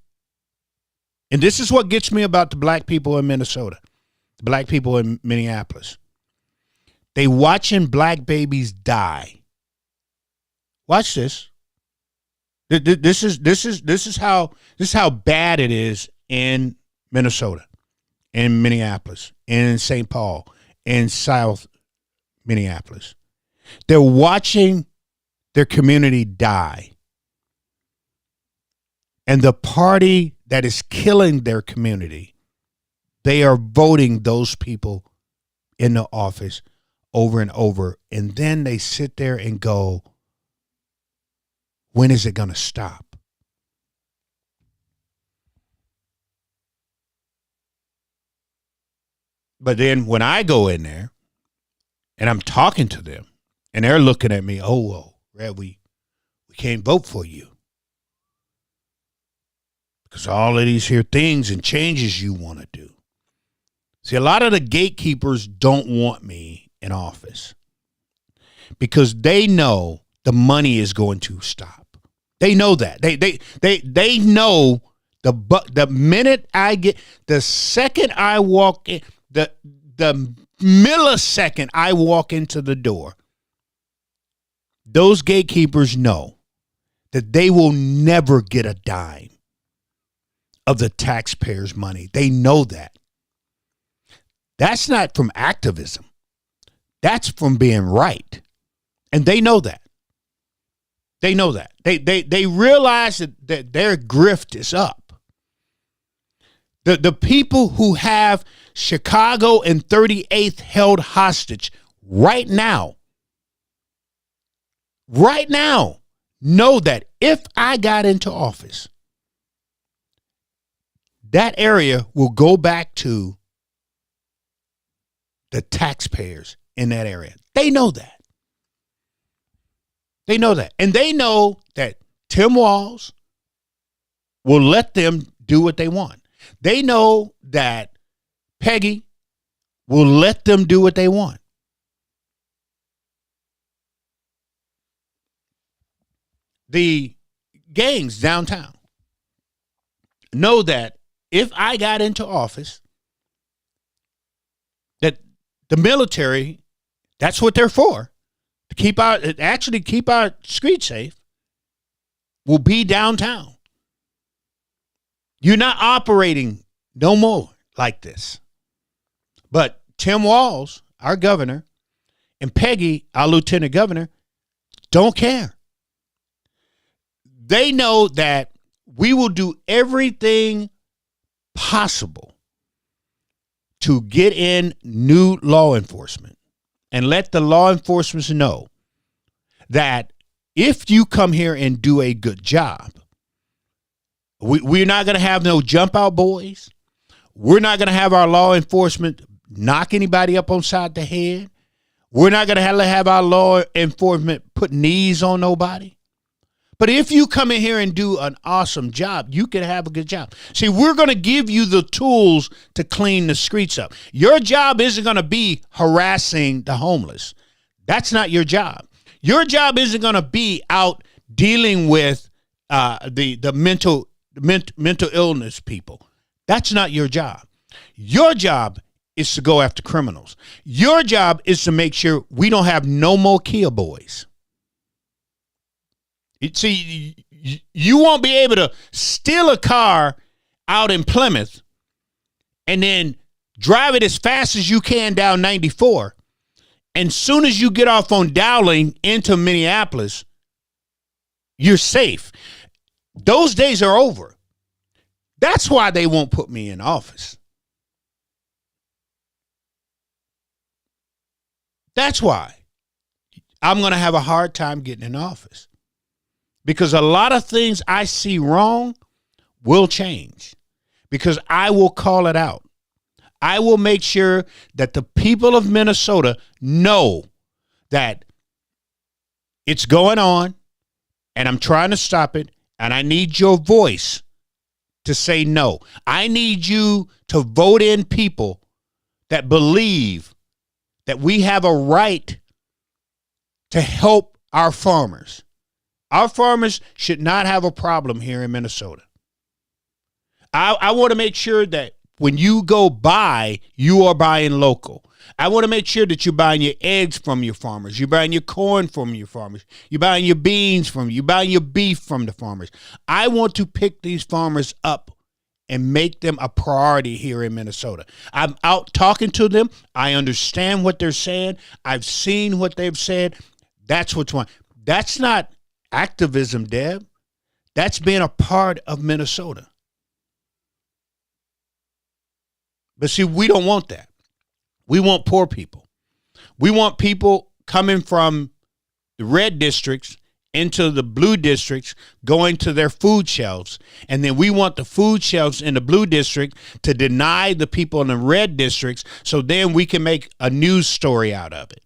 And this is what gets me about the black people in Minnesota, the black people in Minneapolis. They watching black babies die. Watch this. This is how bad it is in Minnesota, in Minneapolis, in St. Paul, in South Minneapolis. They're watching their community die. And the party that is killing their community, they are voting those people in the office over and over. And then they sit there and go, when is it going to stop? But then when I go in there and I'm talking to them and they're looking at me, Rev, we can't vote for you because all of these here things and changes you want to do. See, a lot of the gatekeepers don't want me in office because they know the money is going to stop. They know that. They know the minute I get, the second I walk in, the millisecond I walk into the door, those gatekeepers know that they will never get a dime of the taxpayers' money. They know that. That's not from activism. That's from being right. And they know that. They know that. They realize that their grift is up. The people who have Chicago and 38th held hostage right now know that if I got into office, that area will go back to the taxpayers in that area. They know that. They know that. And they know that Tim Walz will let them do what they want. They know that Peggy will let them do what they want. The gangs downtown know that if I got into office, that the military, that's what they're for. To keep our streets safe, will be downtown. You're not operating no more like this. But Tim Walz, our governor, and Peggy, our lieutenant governor, don't care. They know that we will do everything possible to get in new law enforcement and let the law enforcement know that if you come here and do a good job, we're not going to have no jump out boys. We're not going to have our law enforcement knock anybody up on side the head. We're not going to have our law enforcement put knees on nobody. But if you come in here and do an awesome job, you can have a good job. See, we're going to give you the tools to clean the streets up. Your job isn't going to be harassing the homeless. That's not your job. Your job isn't going to be out dealing with the mental illness people. That's not your job. Your job is to go after criminals. Your job is to make sure we don't have no more Kia boys. See, you won't be able to steal a car out in Plymouth and then drive it as fast as you can down 94. And soon as you get off on Dowling into Minneapolis, you're safe. Those days are over. That's why they won't put me in office. That's why I'm going to have a hard time getting in office. Because a lot of things I see wrong will change. Because I will call it out. I will make sure that the people of Minnesota know that it's going on and I'm trying to stop it, and I need your voice to say no. I need you to vote in people that believe that we have a right to help our farmers. Our farmers should not have a problem here in Minnesota. I want to make sure that when you go buy, you are buying local. I want to make sure that you're buying your eggs from your farmers. You're buying your corn from your farmers. You're buying your beans from you. You're buying your beef from the farmers. I want to pick these farmers up and make them a priority here in Minnesota. I'm out talking to them. I understand what they're saying. I've seen what they've said. That's what's one. That's not activism, Deb. That's being a part of Minnesota. But see, we don't want that. We want poor people. We want people coming from the red districts into the blue districts, going to their food shelves. And then we want the food shelves in the blue district to deny the people in the red districts, so then we can make a news story out of it.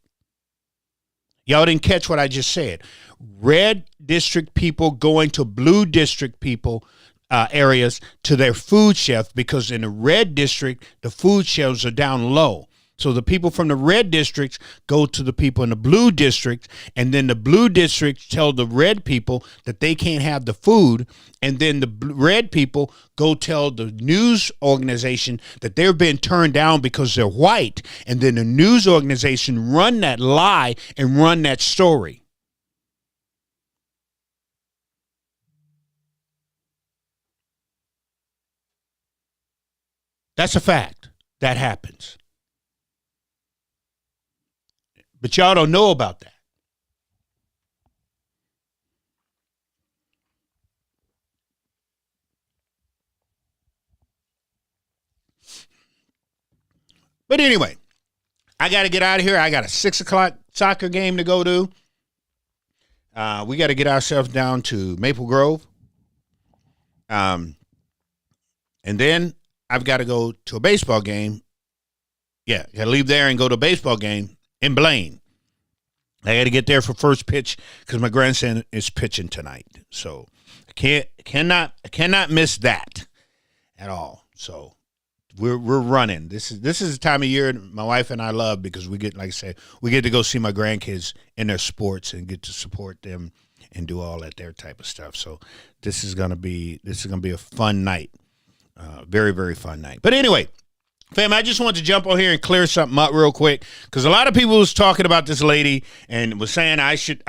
Y'all didn't catch what I just said. Red district people going to blue district people areas to their food shelf, because in the red district, the food shelves are down low. So the people from the red districts go to the people in the blue district, and then the blue districts tell the red people that they can't have the food, and then the red people go tell the news organization that they're being turned down because they're white, and then the news organization run that lie and run that story. That's a fact. That happens. But y'all don't know about that. But anyway, I got to get out of here. I got a 6 o'clock soccer game to go to. We got to get ourselves down to Maple Grove. And then I've got to go to a baseball game. Yeah, got to leave there and go to a baseball game in Blaine. I got to get there for first pitch because my grandson is pitching tonight. So I cannot miss that at all. So we're running. This is the time of year my wife and I love, because we get, like I said, we get to go see my grandkids in their sports and get to support them and do all that their type of stuff. So this is gonna be a fun night, very, very fun night. But anyway, fam, I just want to jump on here and clear something up real quick, because a lot of people was talking about this lady and was saying I should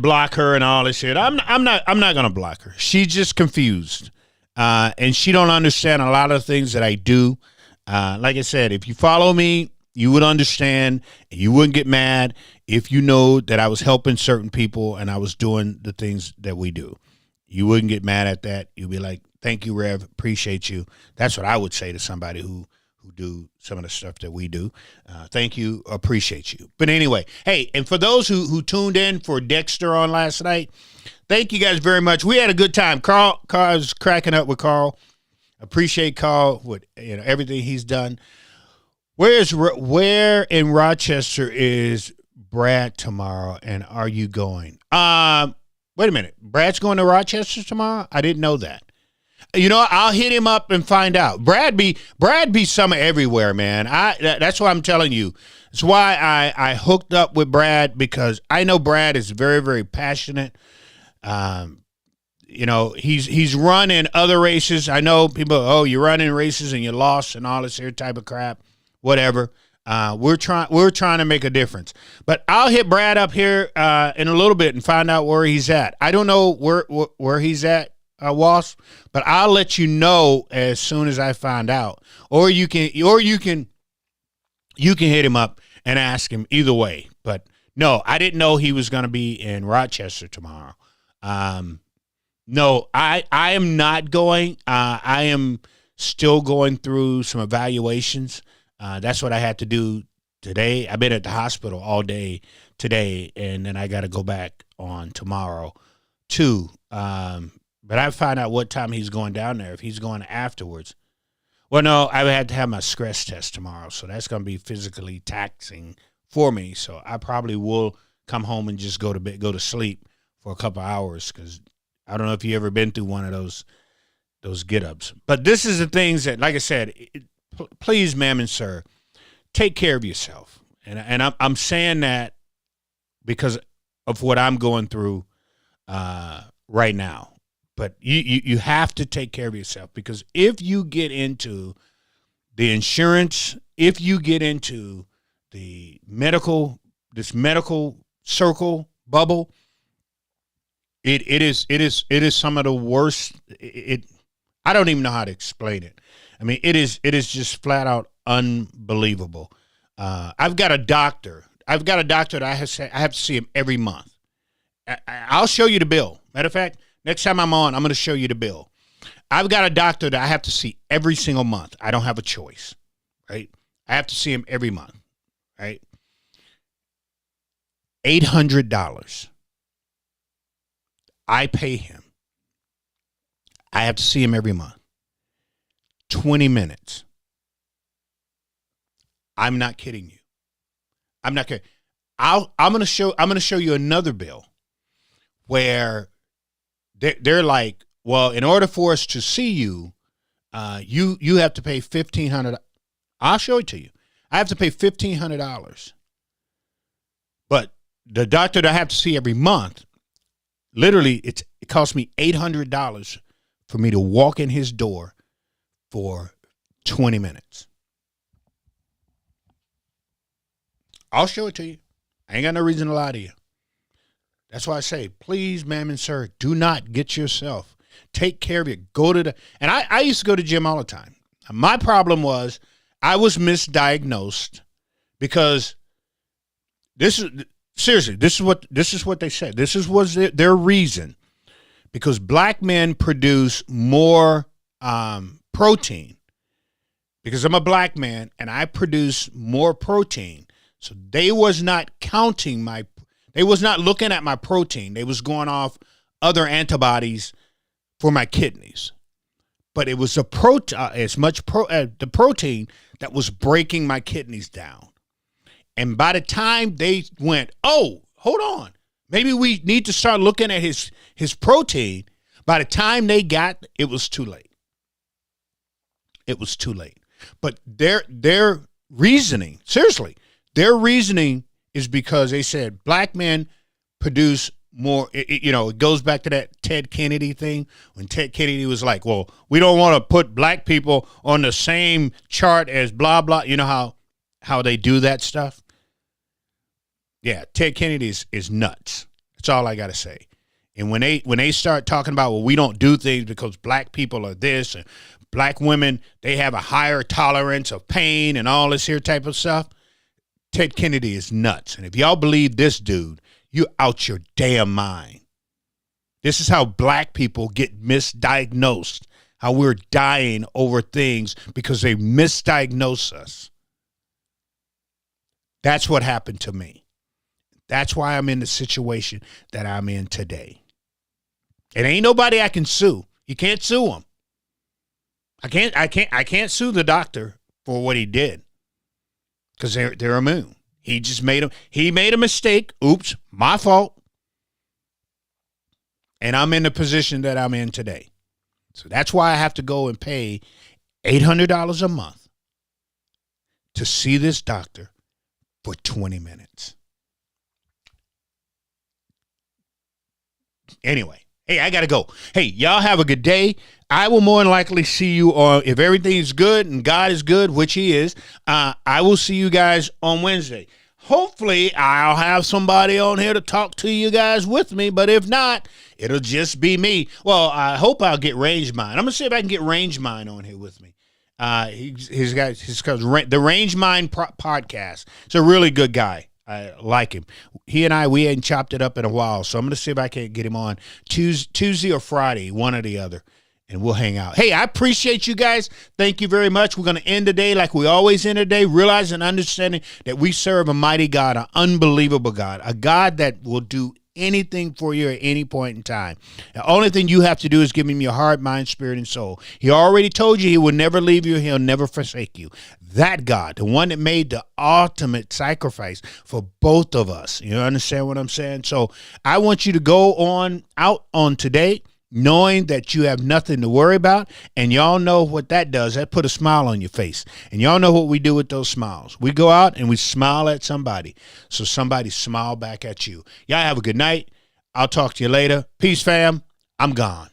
block her and all this shit. I'm not gonna block her. She's just confused, and she don't understand a lot of things that I do. Like I said, if you follow me, you would understand, and you wouldn't get mad if you know that I was helping certain people and I was doing the things that we do. You wouldn't get mad at that. You'd be like, thank you, Rev. Appreciate you. That's what I would say to somebody who do some of the stuff that we do. Thank you. Appreciate you. But anyway, hey, and for those who tuned in for Dexter on last night, thank you guys very much. We had a good time. Carl was cracking up with Carl. Appreciate Carl with everything he's done. Where in Rochester is Brad tomorrow, and are you going? Wait a minute. Brad's going to Rochester tomorrow? I didn't know that. I'll hit him up and find out. Brad be somewhere everywhere, man. That's why I'm telling you. It's why I hooked up with Brad, because I know Brad is very, very passionate. He's run in other races. I know people, you run in races and you lost and all this here type of crap, whatever. We're trying to make a difference. But I'll hit Brad up here in a little bit and find out where he's at. I don't know where he's at, Wasp, but I'll let you know as soon as I find out. Or you can hit him up and ask him, either way. But no, I didn't know he was going to be in Rochester tomorrow. No, I am not going. I am still going through some evaluations. That's what I had to do today. I've been at the hospital all day today, and then I got to go back on tomorrow too. But I find out what time he's going down there, if he's going afterwards. Well, no, I had to have my stress test tomorrow, so that's going to be physically taxing for me. So I probably will come home and just go to bed, go to sleep for a couple hours, because I don't know if you ever been through one of those get-ups. But this is the things that, like I said, please, ma'am and sir, take care of yourself. And I'm saying that because of what I'm going through right now. But you have to take care of yourself, because if you get into the insurance, if you get into the medical circle bubble, it is some of the worst. I don't even know how to explain it. I mean, it is just flat out unbelievable. I've got a doctor that I have to see him every month. I'll show you the bill. Matter of fact, next time I'm on, I'm going to show you the bill. I've got a doctor that I have to see every single month. I don't have a choice, right? I have to see him every month, right? $800. I pay him. I have to see him every month. 20 minutes. I'm not kidding you. I'm not kidding. I'm going to show you another bill where they're like, well, in order for us to see you, you have to pay $1,500. I'll show it to you. I have to pay $1,500. But the doctor that I have to see every month, literally, it costs me $800 for me to walk in his door for 20 minutes. I'll show it to you. I ain't got no reason to lie to you. That's why I say, please, ma'am and sir, do not get yourself. Take care of it. And I used to go to the gym all the time. My problem was I was misdiagnosed, because this is what they said. This was their reason. Because black men produce more protein. Because I'm a black man and I produce more protein. So they was not they was not looking at my protein. They was going off other antibodies for my kidneys. But it was the protein that was breaking my kidneys down. And by the time they went, oh, hold on, maybe we need to start looking at his protein. By the time they got, it was too late. It was too late. But their reasoning, seriously, their reasoning is because they said black men produce more. It goes back to that Ted Kennedy thing, when Ted Kennedy was like, well, we don't want to put black people on the same chart as blah, blah. You know how they do that stuff? Yeah, Ted Kennedy is nuts. That's all I got to say. And when they start talking about, well, we don't do things because black people are this, and black women, they have a higher tolerance of pain and all this here type of stuff, Ted Kennedy is nuts. And if y'all believe this dude, you out your damn mind. This is how black people get misdiagnosed, how we're dying over things because they misdiagnose us. That's what happened to me. That's why I'm in the situation that I'm in today. It ain't nobody I can sue. You can't sue him. I can't sue the doctor for what he did, because they're immune. He made a mistake. Oops, my fault. And I'm in the position that I'm in today. So that's why I have to go and pay $800 a month to see this doctor for 20 minutes. Anyway, hey, I got to go. Hey, y'all have a good day. I will more than likely see you on, if everything's good and God is good, which he is, I will see you guys on Wednesday. Hopefully, I'll have somebody on here to talk to you guys with me, but if not, it'll just be me. Well, I hope I'll get Range Mind. I'm going to see if I can get Range Mind on here with me. He's the Range Mind podcast. He's a really good guy. I like him. He and we hadn't chopped it up in a while, so I'm going to see if I can get him on Tuesday or Friday, one or the other, and we'll hang out. Hey, I appreciate you guys. Thank you very much. We're going to end the day like we always end the day, realizing and understanding that we serve a mighty God, an unbelievable God, a God that will do anything for you at any point in time. The only thing you have to do is give him your heart, mind, spirit, and soul. He already told you he will never leave you. He'll never forsake you. That God, the one that made the ultimate sacrifice for both of us. You understand what I'm saying? So I want you to go out on today knowing that you have nothing to worry about. And y'all know what that does. That put a smile on your face. And y'all know what we do with those smiles. We go out and we smile at somebody, so somebody smile back at you. Y'all have a good night. I'll talk to you later. Peace, fam. I'm gone.